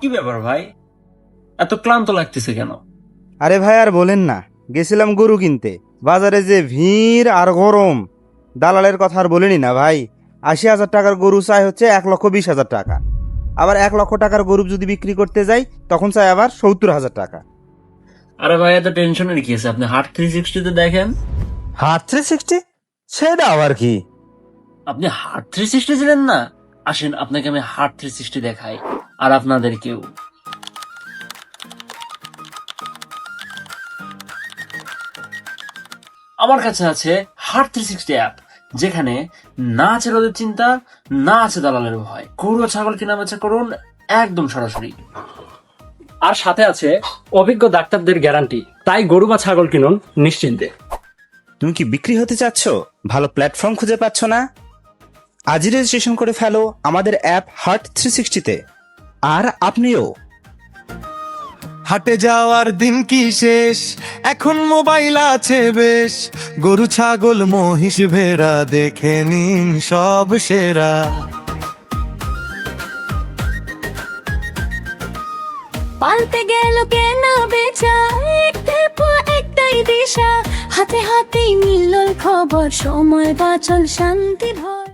কি ব্যাপার ভাই, এত ক্লান্ত লাগতেছে কেন? আরে ভাই আর বলেন না, গেছিলাম গরু কিনতে, বাজারে যে ভিড় আর গরম, দালালের কথা আর বলেনি না ভাই। ৮০,০০০ টাকার গরু চাই হচ্ছে ১,২০,০০০ টাকা, আবার ১,০০,০০০ টাকার গরু যদি বিক্রি করতে যাই তখন চাই আবার ৭০,০০০ টাকা। আরে ভাই এত টেনশনের কি আছে, আপনি হার্ট 360 দেখেন। হাত 360? সেটা আবার কি? আপনি হার্ট 360 ছিলেন না? আসেন আপনাকে আমি হার্ট 360 দেখাই, আর আপনাদেরকেও। আমার কাছে আছে হার্ট 360 অ্যাপ, যেখানে না আছে রোদের চিন্তা, না আছে দালালের ভয়। গরু ও ছাগল কেনা বেচা করুন একদম সরাসরি। আর সাথে আছে অভিজ্ঞ ডাক্তারদের গ্যারান্টি, তাই গরু বা ছাগল কিনুন নিশ্চিন্তে। তুমি কি বিক্রি হতে চাচ্ছ? ভালো প্ল্যাটফর্ম খুঁজে পাচ্ছ না? আজই রেজিস্ট্রেশন করে ফেলো আমাদের অ্যাপ হার্ট 360-তে। আর আপনিও হাটে যাওয়ার দিন কি শেষ, এখন মোবাইল আছে বেশ। গরু ছাগল মহিষ ভেড়া দেখে নিন সব সেরা। পাল্টে গেল কেনা বেচা, একটার পর একটাই দিশা, হাতে হাতেই মিলল খবর, সময় বাঁচল শান্তি ভর।